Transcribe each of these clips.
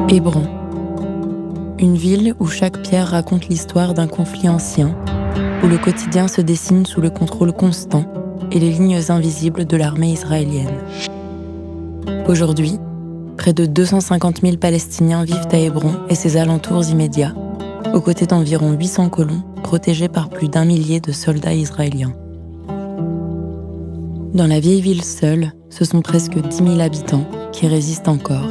Hébron. Une ville où chaque pierre raconte l'histoire d'un conflit ancien, où le quotidien se dessine sous le contrôle constant et les lignes invisibles de l'armée israélienne. Aujourd'hui, près de 250 000 Palestiniens vivent à Hébron et ses alentours immédiats, aux côtés d'environ 800 colons protégés par plus d'1 millier de soldats israéliens. Dans la vieille ville seule, ce sont presque 10 000 habitants qui résistent encore.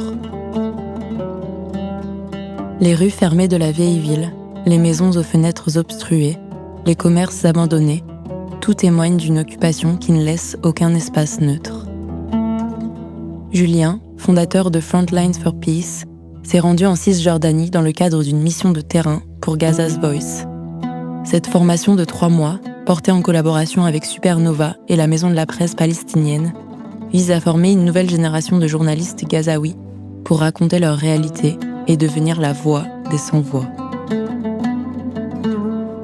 Les rues fermées de la vieille ville, les maisons aux fenêtres obstruées, les commerces abandonnés, tout témoigne d'une occupation qui ne laisse aucun espace neutre. Julien, fondateur de Frontlines for Peace, s'est rendu en Cisjordanie dans le cadre d'une mission de terrain pour Gaza's Voice. Cette formation de 3 mois, portée en collaboration avec Supernova et la Maison de la Presse palestinienne, vise à former une nouvelle génération de journalistes gazaouis pour raconter leur réalité et devenir la voix des sans-voix.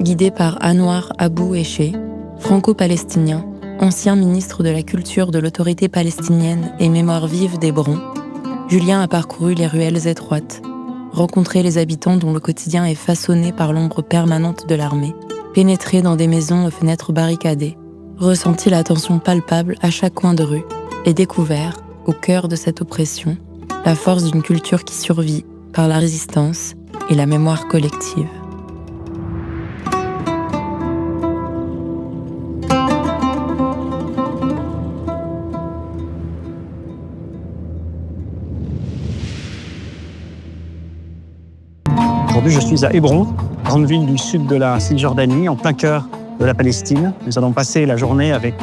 Guidé par Anwar Abou Eché, franco-palestinien, ancien ministre de la Culture de l'Autorité palestinienne et mémoire vive d'Hébron, Julien a parcouru les ruelles étroites, rencontré les habitants dont le quotidien est façonné par l'ombre permanente de l'armée, pénétré dans des maisons aux fenêtres barricadées, ressenti la tension palpable à chaque coin de rue et découvert, au cœur de cette oppression, la force d'une culture qui survit par la résistance et la mémoire collective. Aujourd'hui, je suis à Hébron, grande ville du sud de la Cisjordanie, en plein cœur de la Palestine. Nous allons passer la journée avec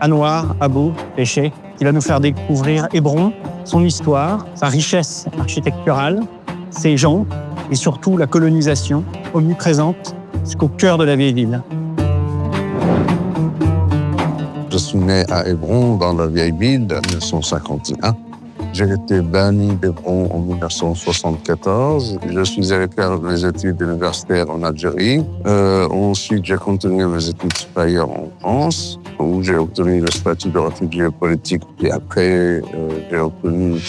Anwar Abou Eché, qui va nous faire découvrir Hébron, son histoire, sa richesse architecturale, ses gens et surtout la colonisation omniprésente jusqu'au cœur de la vieille ville. Je suis né à Hébron, dans la vieille ville, en 1951. J'ai été banni d'Hébron en 1974. Je suis allé faire mes études universitaires en Algérie. Ensuite, j'ai continué mes études supérieures en France, où j'ai obtenu le statut de réfugié politique. Et après, j'ai obtenu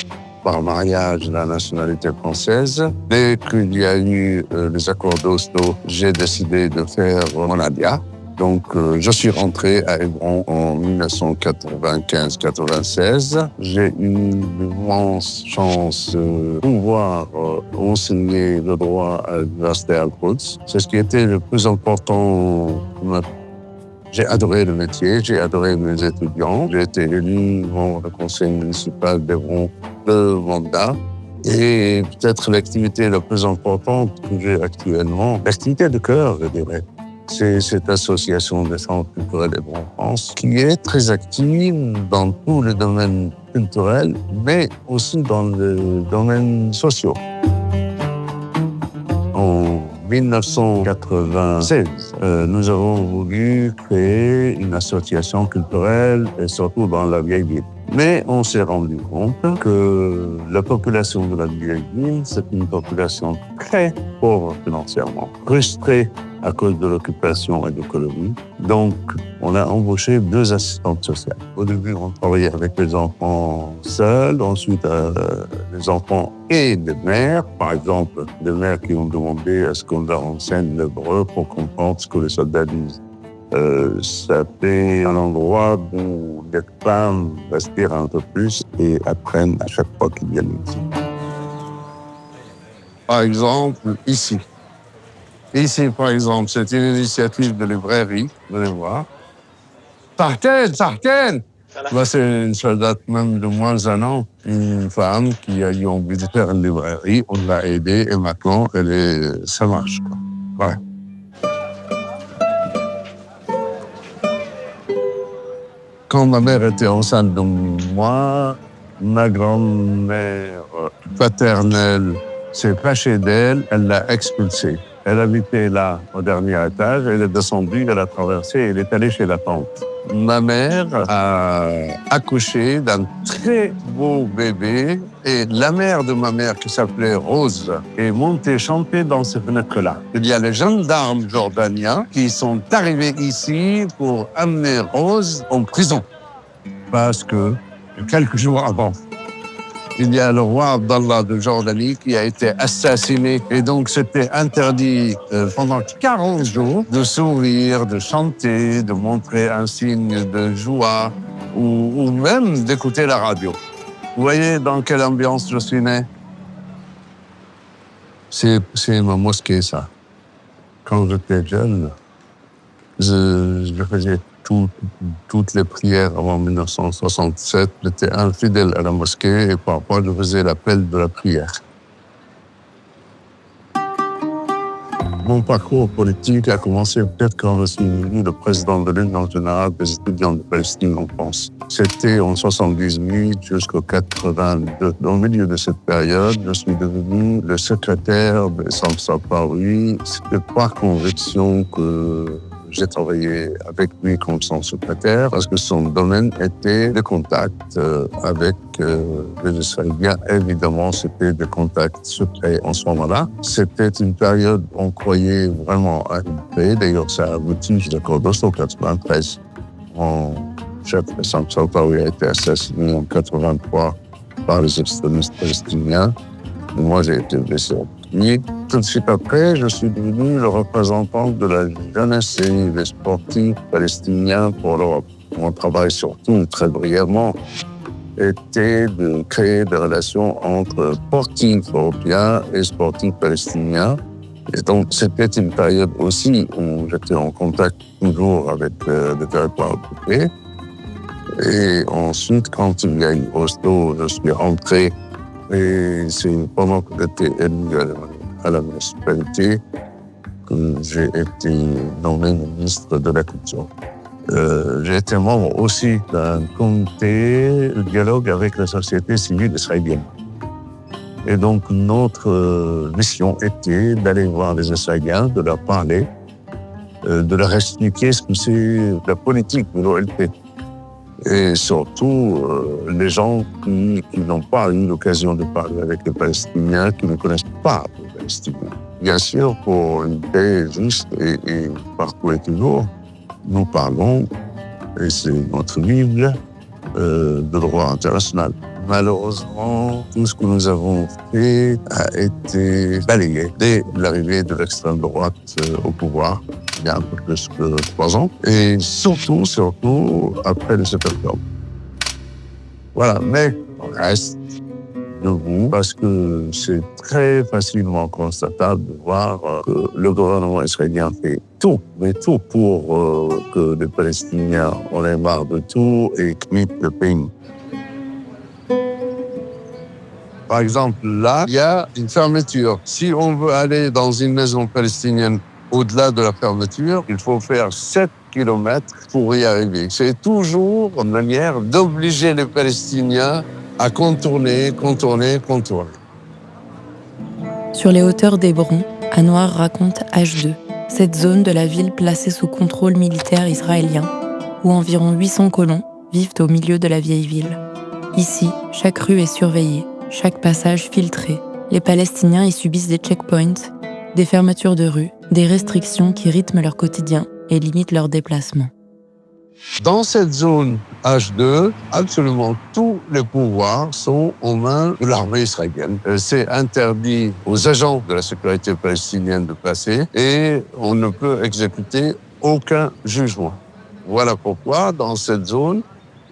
par mariage la nationalité française. Dès qu'il y a eu les accords d'Oslo, j'ai décidé de faire mon ADIA. Donc, je suis rentré à Hébron en 1995-96. J'ai eu l'immense chance de pouvoir enseigner le droit à l'université Al-Quds. C'est ce qui était le plus important pour ma vie. J'ai adoré le métier, j'ai adoré mes étudiants. J'ai été élu membre du conseil municipal d'Hébron 2 mandats. Et peut-être l'activité la plus importante que j'ai actuellement, l'activité de cœur, je dirais. C'est cette association des centres culturels Hébron France qui est très active dans tous les domaines culturels, mais aussi dans les domaines sociaux. En 1996, nous avons voulu créer une association culturelle, et surtout dans la vieille ville. Mais on s'est rendu compte que la population de la vieille ville, c'est une population très pauvre financièrement, frustrée à cause de l'occupation et de l'économie. Donc, on a embauché 2 assistantes sociales. Au début, on travaillait avec les enfants seuls, ensuite les enfants et des mères. Par exemple, des mères qui ont demandé à ce qu'on leur enseigne l'hébreu pour comprendre ce que les soldats disent. C'était un endroit où les femmes respirent un peu plus et apprennent à chaque fois qu'ils viennent ici. Par exemple, ici. Ici, par exemple, c'est une initiative de librairie, venez voir. Sartène! C'est une soldate même de moins d'un an, une femme qui a eu envie de faire une librairie. On l'a aidée et maintenant, ça marche, quoi. Ouais. Quand ma mère était enceinte de moi, ma grand-mère paternelle s'est fâchée d'elle, elle l'a expulsée. Elle habitait là, au dernier étage, elle est descendue, elle a traversé, elle est allée chez la tante. Ma mère a accouché d'un très beau bébé et la mère de ma mère, qui s'appelait Rose, est montée chanter dans ces fenêtres-là. Il y a les gendarmes jordaniens qui sont arrivés ici pour amener Rose en prison. Parce que quelques jours avant, Il y a le roi Abdallah de Jordanie qui a été assassiné. Et donc, c'était interdit pendant 40 jours de sourire, de chanter, de montrer un signe de joie ou même d'écouter la radio. Vous voyez dans quelle ambiance je suis né? C'est ma mosquée, ça. Quand j'étais jeune, je faisais toutes les prières avant 1967. J'étais infidèle à la mosquée et parfois je faisais l'appel de la prière. Mon parcours politique a commencé peut-être quand je suis devenu le président de l'Union générale des étudiants de Palestine en France. C'était en 78 jusqu'au 82. Au milieu de cette période, je suis devenu le secrétaire de Sam Safawi. C'était par conviction que j'ai travaillé avec lui comme son secrétaire parce que son domaine était de contact avec les Israéliens. Évidemment, c'était des contacts secrets en ce moment-là. C'était une période où on croyait vraiment à une paix. D'ailleurs, ça a abouti jusqu'à l'accord d'Oslo 93. Mon chef Sam Safawi a été assassiné en 83 par les extrémistes palestiniens. Moi, j'ai été blessé au pied. Tout de suite après, je suis devenu le représentant de la jeunesse et des sportifs palestiniens pour l'Europe. Mon travail, surtout, très brièvement, était de créer des relations entre sportifs européens et sportifs palestiniens. Et donc, c'était une période aussi où j'étais en contact toujours avec des territoires occupés. Et ensuite, quand il y a eu Oslo, je suis rentré. Et c'est pendant que j'étais élu à la municipalité que j'ai été nommé ministre de la Culture. J'ai été membre aussi d'un comité de dialogue avec la société civile israélienne. Et donc, notre mission était d'aller voir les Israéliens, de leur parler, de leur expliquer ce que c'est la politique de l'OLP. Et surtout, les gens qui n'ont pas eu l'occasion de parler avec les Palestiniens, qui ne connaissent pas les Palestiniens. Bien sûr, pour une paix juste et partout et toujours, nous parlons, et c'est notre Bible, de droit international. Malheureusement, tout ce que nous avons fait a été balayé dès l'arrivée de l'extrême droite au pouvoir, il y a un peu plus que 3 ans, et surtout après le 7 octobre. Voilà, mais on reste debout parce que c'est très facilement constatable de voir que le gouvernement israélien fait tout, mais tout pour que les Palestiniens en aient marre de tout et quittent le pays. Par exemple, là, il y a une fermeture. Si on veut aller dans une maison palestinienne au-delà de la fermeture, il faut faire 7 kilomètres pour y arriver. C'est toujours une manière d'obliger les Palestiniens à contourner. Sur les hauteurs d'Hébron, Anouar raconte H2, cette zone de la ville placée sous contrôle militaire israélien, où environ 800 colons vivent au milieu de la vieille ville. Ici, chaque rue est surveillée, chaque passage filtré. Les Palestiniens y subissent des checkpoints, des fermetures de rues, des restrictions qui rythment leur quotidien et limitent leurs déplacements. Dans cette zone H2, absolument tous les pouvoirs sont aux mains de l'armée israélienne. C'est interdit aux agents de la sécurité palestinienne de passer et on ne peut exécuter aucun jugement. Voilà pourquoi, dans cette zone,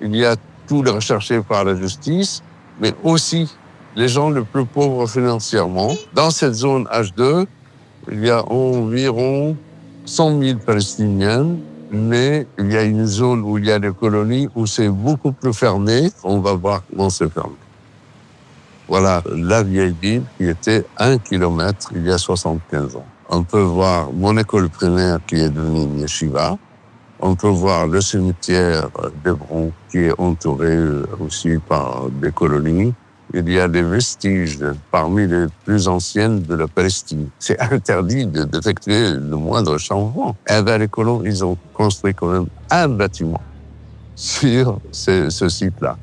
il y a tous les recherchés par la justice, mais aussi les gens les plus pauvres financièrement. Dans cette zone H2, il y a environ 100 000 Palestiniens, mais il y a une zone où il y a des colonies où c'est beaucoup plus fermé. On va voir comment c'est fermé. Voilà la vieille ville qui était 1 kilomètre il y a 75 ans. On peut voir mon école primaire qui est devenue une yeshiva. On peut voir le cimetière d'Hébron qui est entouré aussi par des colonies. Il y a des vestiges parmi les plus anciennes de la Palestine. C'est interdit d'effectuer le moindre changement. Et bien, les colons, ils ont construit quand même un bâtiment sur ce site-là.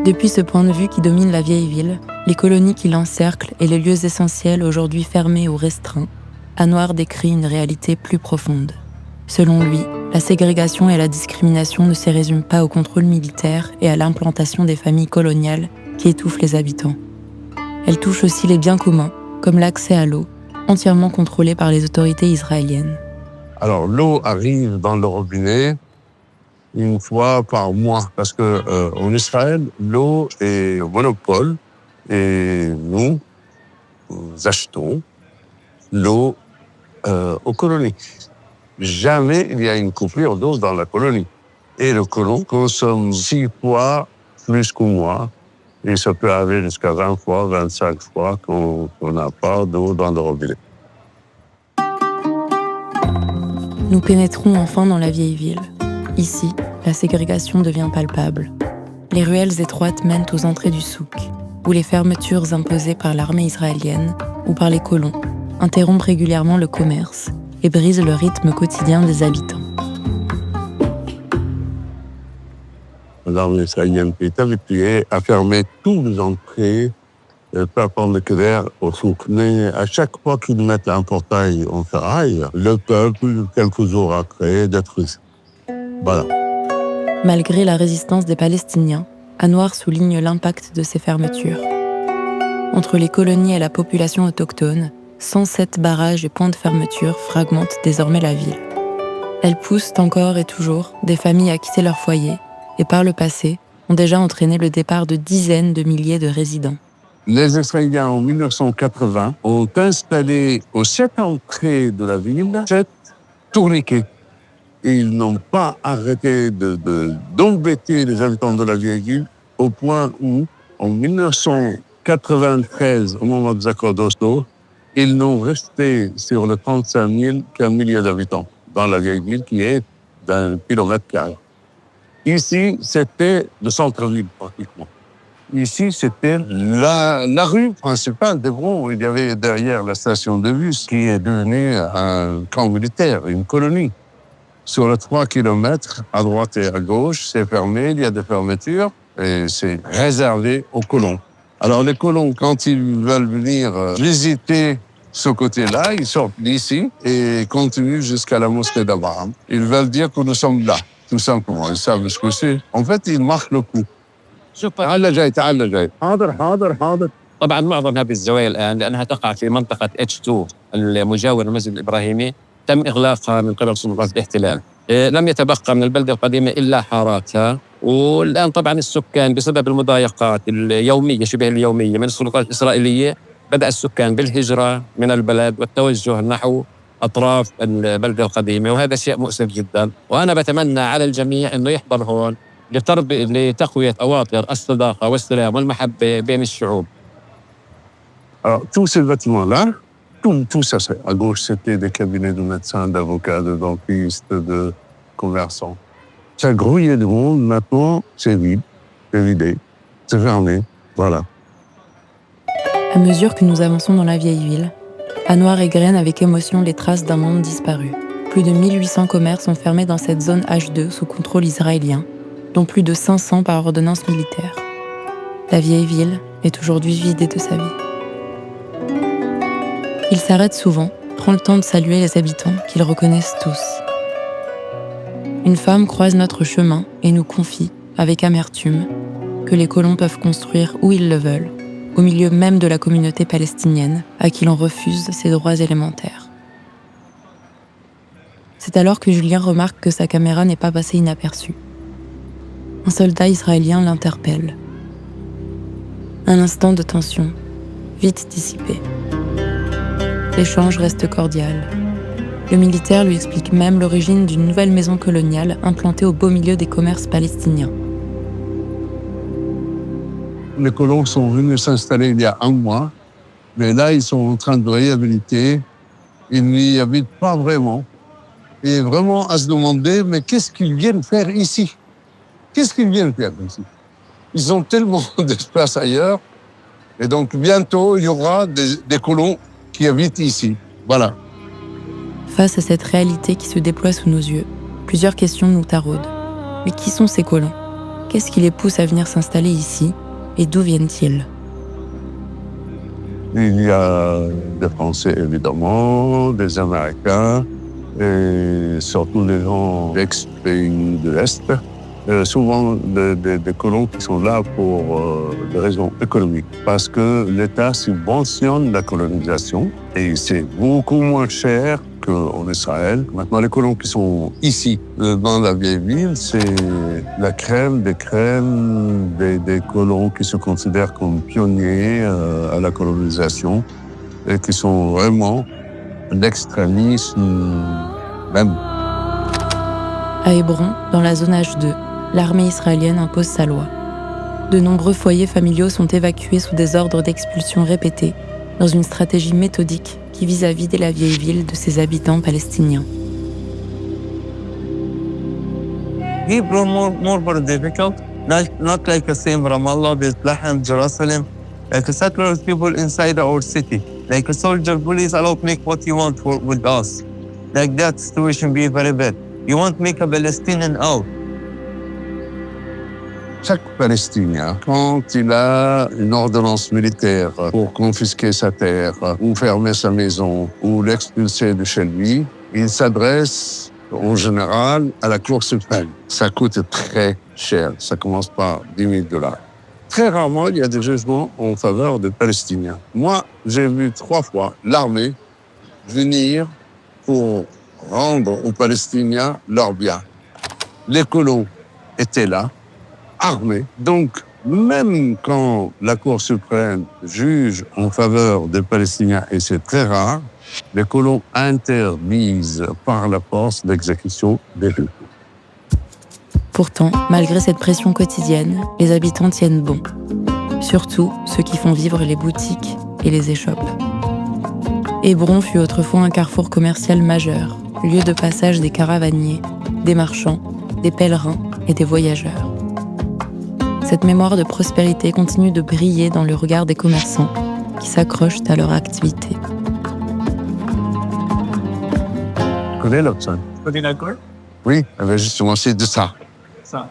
Depuis ce point de vue qui domine la vieille ville, les colonies qui l'encerclent et les lieux essentiels aujourd'hui fermés ou restreints, Anouar décrit une réalité plus profonde. Selon lui, la ségrégation et la discrimination ne se résument pas au contrôle militaire et à l'implantation des familles coloniales qui étouffent les habitants. Elle touche aussi les biens communs, comme l'accès à l'eau, entièrement contrôlé par les autorités israéliennes. Alors, l'eau arrive dans le robinet une fois par mois, parce que en Israël, l'eau est au monopole et nous achetons l'eau aux colonies. Jamais il y a une coupure d'eau dans la colonie. Et le colon consomme 6 fois plus que moi. Et ça peut arriver jusqu'à 20 fois, 25 fois qu'on n'a pas d'eau dans le robinet. Nous pénétrons enfin dans la vieille ville. Ici, la ségrégation devient palpable. Les ruelles étroites mènent aux entrées du souk, où les fermetures imposées par l'armée israélienne ou par les colons interrompent régulièrement le commerce et brisent le rythme quotidien des habitants. L'armée israélienne est habituée à fermer toutes les entrées perpendiculaires au souk. Mais à chaque fois qu'ils mettent un portail en ferraille, le peuple, quelques jours après, détruit. Voilà. Malgré la résistance des Palestiniens, Anouar souligne l'impact de ces fermetures. Entre les colonies et la population autochtone, 107 barrages et points de fermeture fragmentent désormais la ville. Elles poussent encore et toujours des familles à quitter leur foyer et par le passé ont déjà entraîné le départ de dizaines de milliers de résidents. Les Israéliens, en 1980, ont installé aux 7 entrées de la ville 7 tourniquets. Ils n'ont pas arrêté d'embêter les habitants de la vieille ville au point où, en 1993, au moment des accords d'Oslo, ils n'ont resté sur les 35 000 qu'un millier d'habitants dans la vieille ville qui est d'1 kilomètre carré. Ici, c'était le centre-ville pratiquement. Ici, c'était la rue principale d'Hébron où il y avait derrière la station de bus qui est devenue un camp militaire, une colonie. Sur les 3 kilomètres, à droite et à gauche, c'est fermé, il y a des fermetures et c'est réservé aux colons. Alors les colons, quand ils veulent venir visiter ce côté-là, ils sortent d'ici et continuent jusqu'à la mosquée d'Abraham. Ils veulent dire que nous sommes là, tout simplement. Ils savent ce que c'est. En fait, ils marquent le coup. تعال جاي تعال جاي حاضر حاضر حاضر. طبعا معظم هذه الزوايا الآن لأنها تقع في منطقة H2 المجاورة للمسجد الإبراهيمي تم إغلاقها من قبل سلطات الاحتلال. لم يتبقى من البلدة القديمة إلا حاراتها، والآن طبعا السكان بسبب المضايقات اليومية شبه اليومية من السلطات الإسرائيلية بدأ السكان بالهجرة من البلد والتوجه نحو أطراف البلدة القديمة، وهذا شيء مؤسف جدا. وأنا بتمنى على الجميع أنه يحضر هون لتقوية أواطر الصداقة والسلام والمحبة بين الشعوب. Alors, tous ces bâtiments-là, tout ça, à gauche, c'était des cabinets de médecins, d'avocats, de dentistes, de commerçants. Ça grouillait de monde. Maintenant, c'est vide, c'est vidé, c'est fermé. Voilà. À mesure que nous avançons dans la vieille ville, Anouar égrène avec émotion les traces d'un monde disparu. Plus de 1800 commerces sont fermés dans cette zone H2 sous contrôle israélien, dont plus de 500 par ordonnance militaire. La vieille ville est aujourd'hui vidée de sa vie. Il s'arrête souvent, prend le temps de saluer les habitants qu'ils reconnaissent tous. Une femme croise notre chemin et nous confie, avec amertume, que les colons peuvent construire où ils le veulent, au milieu même de la communauté palestinienne, à qui l'on refuse ses droits élémentaires. C'est alors que Julien remarque que sa caméra n'est pas passée inaperçue. Un soldat israélien l'interpelle. Un instant de tension, vite dissipé. L'échange reste cordial. Le militaire lui explique même l'origine d'une nouvelle maison coloniale implantée au beau milieu des commerces palestiniens. Les colons sont venus s'installer il y a 1 mois, mais là, ils sont en train de réhabiliter. Ils n'y habitent pas vraiment. Et vraiment à se demander, mais qu'est-ce qu'ils viennent faire ici? Qu'est-ce qu'ils viennent faire ici? Ils ont tellement d'espace ailleurs. Et donc, bientôt, il y aura des colons qui habitent ici. Voilà. Face à cette réalité qui se déploie sous nos yeux, plusieurs questions nous taraudent. Mais qui sont ces colons? Qu'est-ce qui les pousse à venir s'installer ici? Et d'où viennent-ils? Il y a des Français, évidemment, des Américains, et surtout les gens d'ex-pays de l'Est, souvent des colons qui sont là pour des raisons économiques. Parce que l'État subventionne la colonisation et c'est beaucoup moins cher qu'en Israël. Maintenant, les colons qui sont ici, dans la vieille ville, c'est la crème des crèmes des colons qui se considèrent comme pionniers à la colonisation et qui sont vraiment l'extrémisme même. À Hébron, dans la zone H2, l'armée israélienne impose sa loi. De nombreux foyers familiaux sont évacués sous des ordres d'expulsion répétés, dans une stratégie méthodique qui vise à vider la vieille ville de ses habitants palestiniens. Hebron more difficult, not like the same Ramallah, Bethlehem, Jerusalem, like the settlers people inside our city. Like a soldier, police, allow make what you want with us. Like that situation be very bad. You want make a Palestinian out. Chaque Palestinien, quand il a une ordonnance militaire pour confisquer sa terre, ou fermer sa maison, ou l'expulser de chez lui, il s'adresse en général à la Cour suprême. Ça coûte très cher. Ça commence par $10,000. Très rarement, il y a des jugements en faveur des Palestiniens. Moi, j'ai vu 3 fois l'armée venir pour rendre aux Palestiniens leurs biens. Les colons étaient là, armés. Donc, même quand la Cour suprême juge en faveur des Palestiniens, et c'est très rare, les colons interdisent par la force l'exécution des juges. Pourtant, malgré cette pression quotidienne, les habitants tiennent bon. Surtout ceux qui font vivre les boutiques et les échoppes. Hébron fut autrefois un carrefour commercial majeur, lieu de passage des caravaniers, des marchands, des pèlerins et des voyageurs. Cette mémoire de prospérité continue de briller dans le regard des commerçants qui s'accrochent à leur activité. Tu connais l'Obson? Tu connais l'alcool? Oui, justement, c'est de ça. Ça.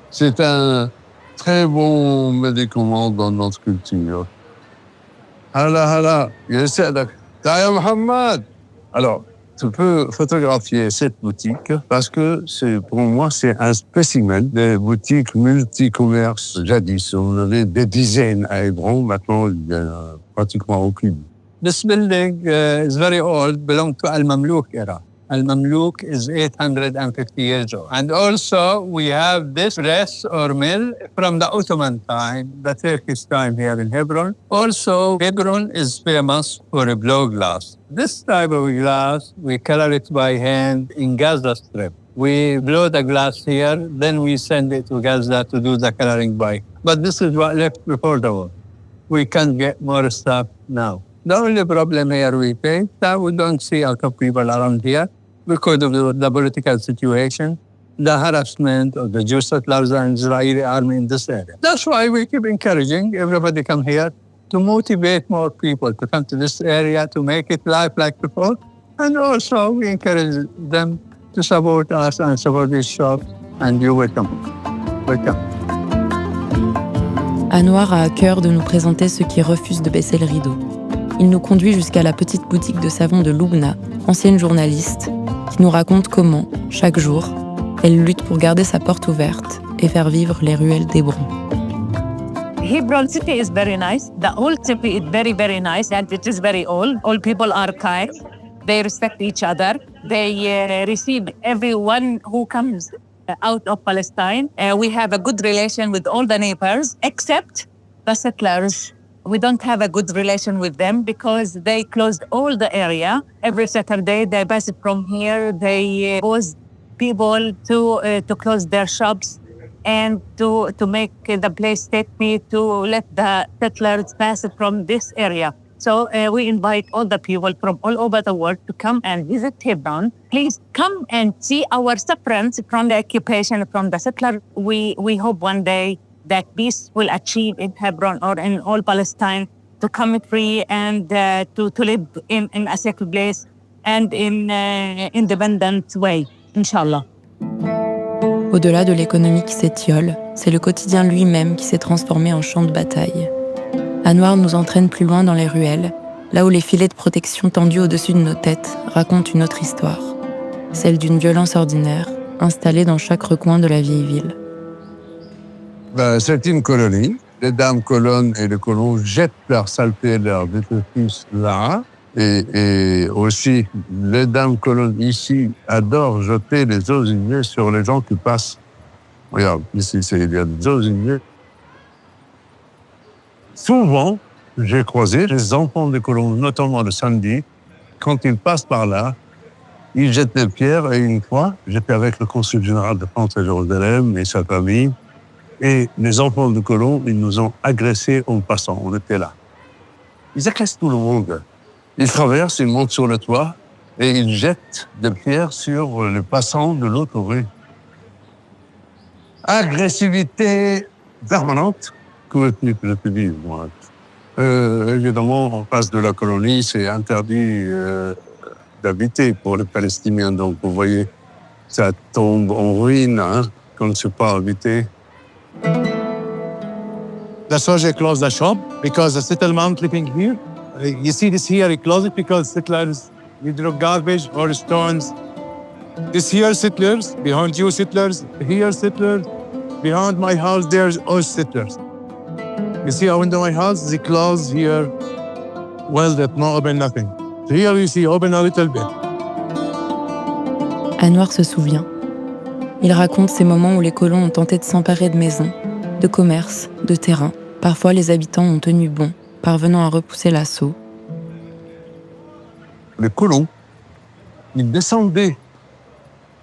C'est un très bon médicament dans notre culture. Hala, Taya Mohamed. Alors, tu peux photographier cette boutique parce que pour moi, c'est un spécimen des boutiques multicommerces. Jadis, on avait des dizaines à Hébron. Maintenant, il n'y en a pratiquement aucune. This building is very old, belong to Al-Mamluk era. Al-Mamluk is 850 years old. And also, we have this press or mill from the Ottoman time, the Turkish time here in Hebron. Also, Hebron is famous for a blow glass. This type of glass, we color it by hand in Gaza Strip. We blow the glass here, then we send it to Gaza to do the coloring by. But this is what left before the war. We can't get more stuff now. The only problem here we face that we don't see a lot of people around here because of the political situation, the harassment of the Jewish settlers and Israeli army in this area. That's why we keep encouraging everybody come here to motivate more people to come to this area, to make it life like before. And also we encourage them to support us and support these shops, and you're welcome. Welcome. Anouar a à cœur de nous présenter ceux qui refusent de baisser le rideau. Il nous conduit jusqu'à la petite boutique de savon de Loubna, ancienne journaliste, qui nous raconte comment, chaque jour, elle lutte pour garder sa porte ouverte et faire vivre les ruelles d'Hébron. Hebron city is very nice. The old city is very, very nice, and it is very old. All people are kind. They respect each other. They receive everyone who comes out of Palestine. We have a good relation with all the neighbors, except the settlers. We don't have a good relation with them because they closed all the area. Every Saturday, they pass from here. They force people to close their shops and to make the place safety to let the settlers pass from this area. So we invite all the people from all over the world to come and visit Hebron. Please come and see our sufferance from the occupation, from the settler. We hope one day that peace will achieve in Hebron or in all Palestine, to come free and to live in a safe place and in independent way, Inch'Allah. Au-delà de l'économie qui s'étiole, c'est le quotidien lui-même qui s'est transformé en champ de bataille. Anouar nous entraîne plus loin dans les ruelles là où les filets de protection tendus au-dessus de nos têtes racontent une autre histoire, celle d'une violence ordinaire installée dans chaque recoin de la vieille ville. C'est une colonie. Les dames colonnes et les colons jettent leurs saletés, leurs détritus là. Et aussi, les dames colonnes ici adorent jeter les os usés sur les gens qui passent. Regarde, ici, il y a des os usés. Souvent, j'ai croisé les enfants des colons, notamment le samedi, quand ils passent par là, ils jettent des pierres. Et une fois, j'étais avec le consul général de France à Jérusalem et sa famille. Et les enfants de colons, ils nous ont agressés en passant. On était là. Ils agressent tout le monde. Ils traversent, ils montent sur le toit et ils jettent des pierres sur les passants de l'autre rue. Agressivité permanente que je peux dire, moi. Évidemment, en face de la colonie, c'est interdit d'habiter pour les Palestiniens. Donc, vous voyez, ça tombe en ruine quand c'est pas habité. That's why they closed the shop, because the settlement living here. You see this here, they closed it because settlers, you throw garbage or stones. This here settlers, behind you settlers, here settlers, behind my house there's all settlers. You see how into my house, they close here, well, that not open nothing. So here you see open a little bit. Anouar se souvient. Il raconte ces moments où les colons ont tenté de s'emparer de maisons, de commerces, de terrains. Parfois, les habitants ont tenu bon, parvenant à repousser l'assaut. Les colons, ils descendaient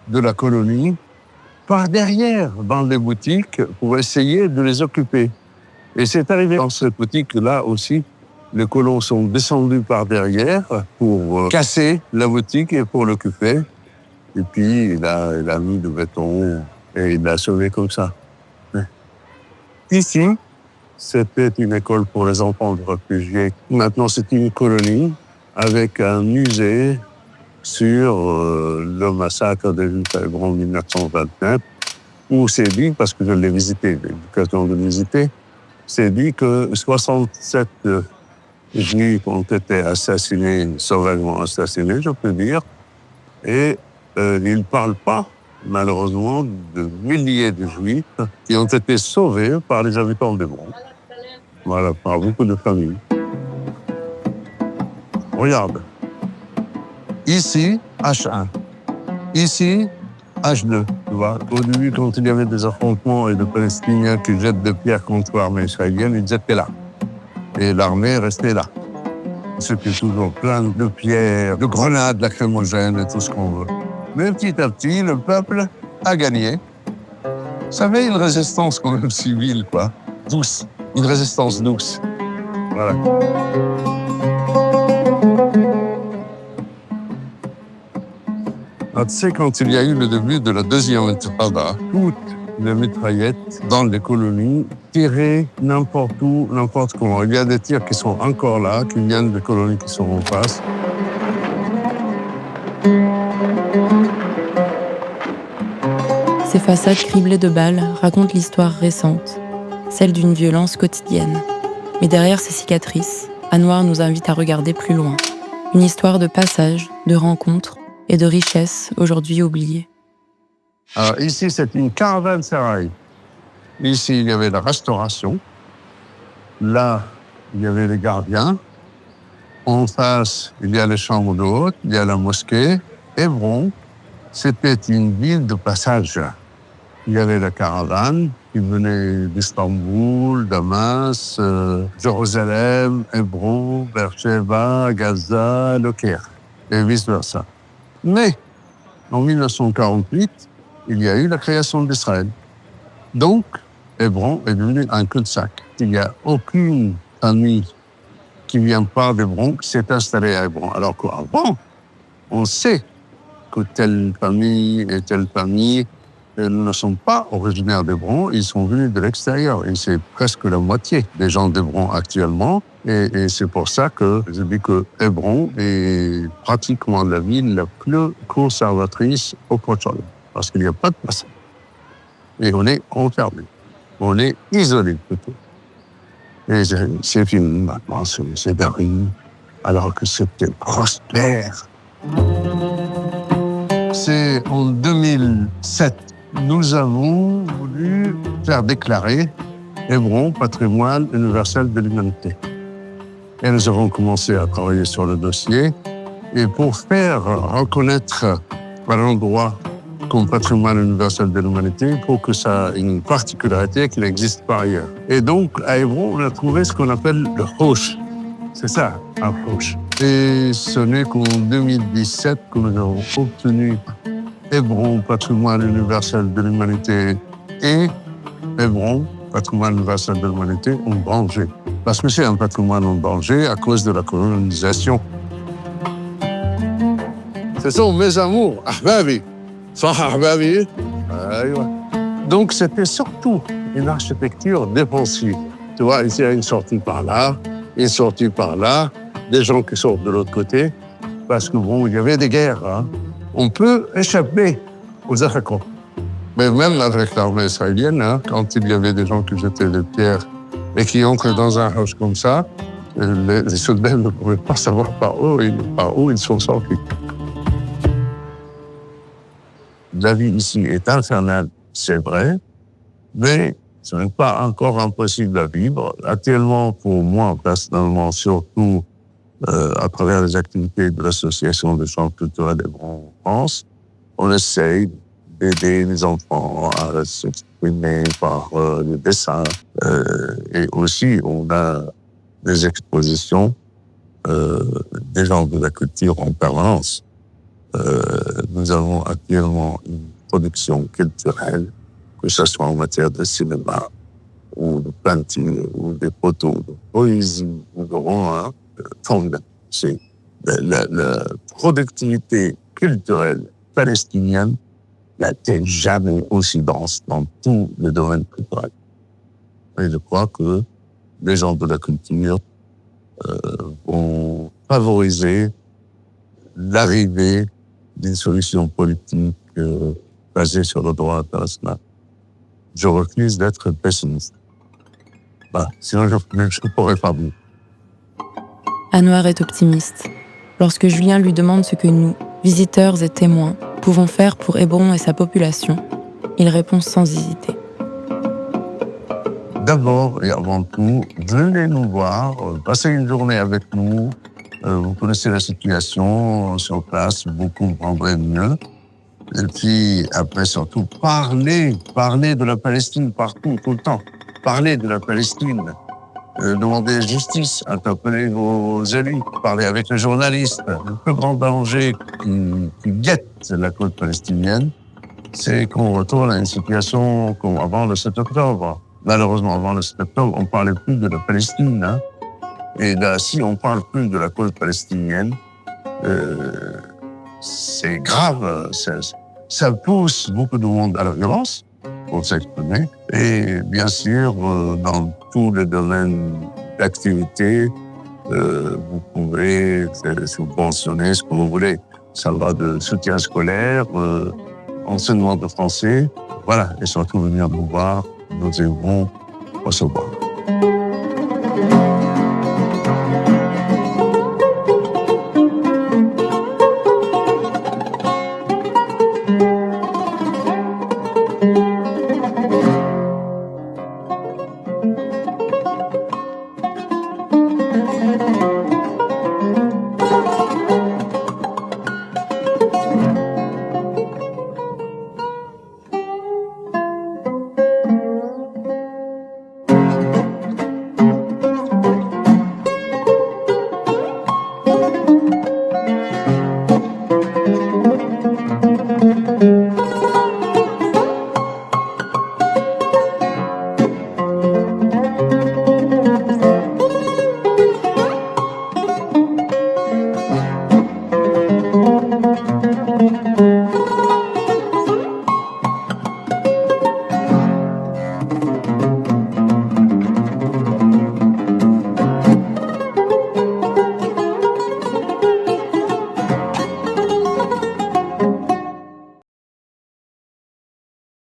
de la colonie par derrière dans les boutiques pour essayer de les occuper. Et c'est arrivé dans cette boutique-là aussi. Les colons sont descendus par derrière pour casser la boutique et pour l'occuper. Et puis, il a mis du béton et il l'a sauvé comme ça. Ici, c'était une école pour les enfants de réfugiés. Maintenant, c'est une colonie avec un musée sur le massacre des Juifs à Hébron en 1929, où c'est dit, parce que je l'ai visité, j'ai eu l'occasion de visiter, c'est dit que 67 Juifs ont été assassinés, sauvagement assassinés, je peux dire, et ils ne parlent pas, malheureusement, de milliers de Juifs qui ont été sauvés par les habitants d'Hébron. Voilà, par beaucoup de familles. Regarde. Ici, H1. Ici, H2. Tu vois, au début, quand il y avait des affrontements et des Palestiniens qui jettent des pierres contre l'armée israélienne, ils étaient là. Et l'armée restait là. C'était toujours plein de pierres, de grenades lacrymogènes et tout ce qu'on veut. Mais petit à petit, le peuple a gagné. Ça avait une résistance quand même civile, quoi. Douce. Une résistance douce. Voilà. Tu sais, quand il y a eu le début de la deuxième intifada, toutes les mitraillettes dans les colonies tiraient n'importe où, n'importe comment. Il y a des tirs qui sont encore là, qui viennent des colonies qui sont en face. Ces façades criblées de balles racontent l'histoire récente, celle d'une violence quotidienne. Mais derrière ces cicatrices, Anouar nous invite à regarder plus loin. Une histoire de passage, de rencontres et de richesses aujourd'hui oubliées. Alors ici, c'est une caravansérail. Ici, il y avait la restauration. Là, il y avait les gardiens. En face, il y a les chambres d'hôtes, il y a la mosquée. Hébron, c'était une ville de passage. Il y avait la caravane qui venait d'Istanbul, Damas, Jérusalem, Hébron, Beersheba, Gaza, le Caire, et vice-versa. Mais en 1948, il y a eu la création d'Israël. Donc, Hébron est devenu un cul-de-sac. Il n'y a aucune famille qui ne vient pas d'Hébron qui s'est installée à Hébron. Alors qu'avant, on sait que telle famille et telle famille ne sont pas originaires d'Hébron, ils sont venus de l'extérieur. Et c'est presque la moitié des gens d'Hébron actuellement. Et c'est pour ça que je dis que Hébron est pratiquement la ville la plus conservatrice au Proche-Orient. Parce qu'il n'y a pas de passage. Et on est enfermé. On est isolé plutôt. Et c'est fini maintenant, c'est derrière. alors que c'était prospère. C'est en 2007, nous avons voulu faire déclarer Hébron patrimoine universel de l'humanité. Et nous avons commencé à travailler sur le dossier. Et pour faire reconnaître un endroit comme patrimoine universel de l'humanité, il faut que ça ait une particularité qui n'existe pas ailleurs. Et donc, à Hébron, on a trouvé ce qu'on appelle le Hosh. C'est ça, un Hosh. Et ce n'est qu'en 2017 que nous avons obtenu Hébron, patrimoine universel de l'humanité, et Hébron, patrimoine universel de l'humanité, en danger. Parce que c'est un patrimoine en danger à cause de la colonisation. Ce sont mes amours, ahbabi. Sans ahbabi. Donc c'était surtout une architecture défensive. Tu vois, ici, il y a une sortie par là, une sortie par là, des gens qui sortent de l'autre côté, parce que bon, il y avait des guerres. Hein. On peut échapper aux attaquants. Mais même avec l'armée israélienne, hein, quand il y avait des gens qui jetaient des pierres et qui entrent dans un house comme ça, les soldats ne pouvaient pas savoir par où ils sont sortis. La vie ici est infernale, c'est vrai, mais ce n'est pas encore impossible à vivre. Actuellement, pour moi, personnellement, surtout à travers les activités de l'Association des centres culturels d'Hébron en France, on essaye d'aider les enfants à s'exprimer par le dessin. Et aussi, on a des expositions des gens de la culture en permanence. Nous avons actuellement une production culturelle, que ce soit en matière de cinéma, ou de peinture, ou de photos, de poésie, ou de romans. C'est la productivité culturelle palestinienne n'était jamais aussi dense dans tous les domaines culturels. Et je crois que les gens de la culture vont favoriser l'arrivée d'une solution politique basée sur le droit international. Je refuse d'être pessimiste. Sinon, je ne pourrais pas vivre. Anouar est optimiste. Lorsque Julien lui demande ce que nous, visiteurs et témoins, pouvons faire pour Hébron et sa population, il répond sans hésiter. D'abord et avant tout, venez nous voir, passez une journée avec nous. Vous connaissez la situation sur place, vous comprendrez mieux. Et puis, après, surtout, parlez de la Palestine partout, tout le temps. Parlez de la Palestine. Demandez justice, interpellez vos élus, parlez avec les journalistes. Le plus grand danger qui guette la côte palestinienne, c'est qu'on retourne à une situation comme avant le 7 octobre. Malheureusement, avant le 7 octobre, on ne parlait plus de la Palestine. Hein. Et là, si on ne parle plus de la côte palestinienne, c'est grave. Ça pousse beaucoup de monde à la violence, pour s'exprimer. Et bien sûr, dans tous les domaines d'activité, vous pouvez subventionner ce que vous voulez. Ça va de soutien scolaire, enseignement de français, voilà. Et surtout venir nous voir, nous aimerons recevoir.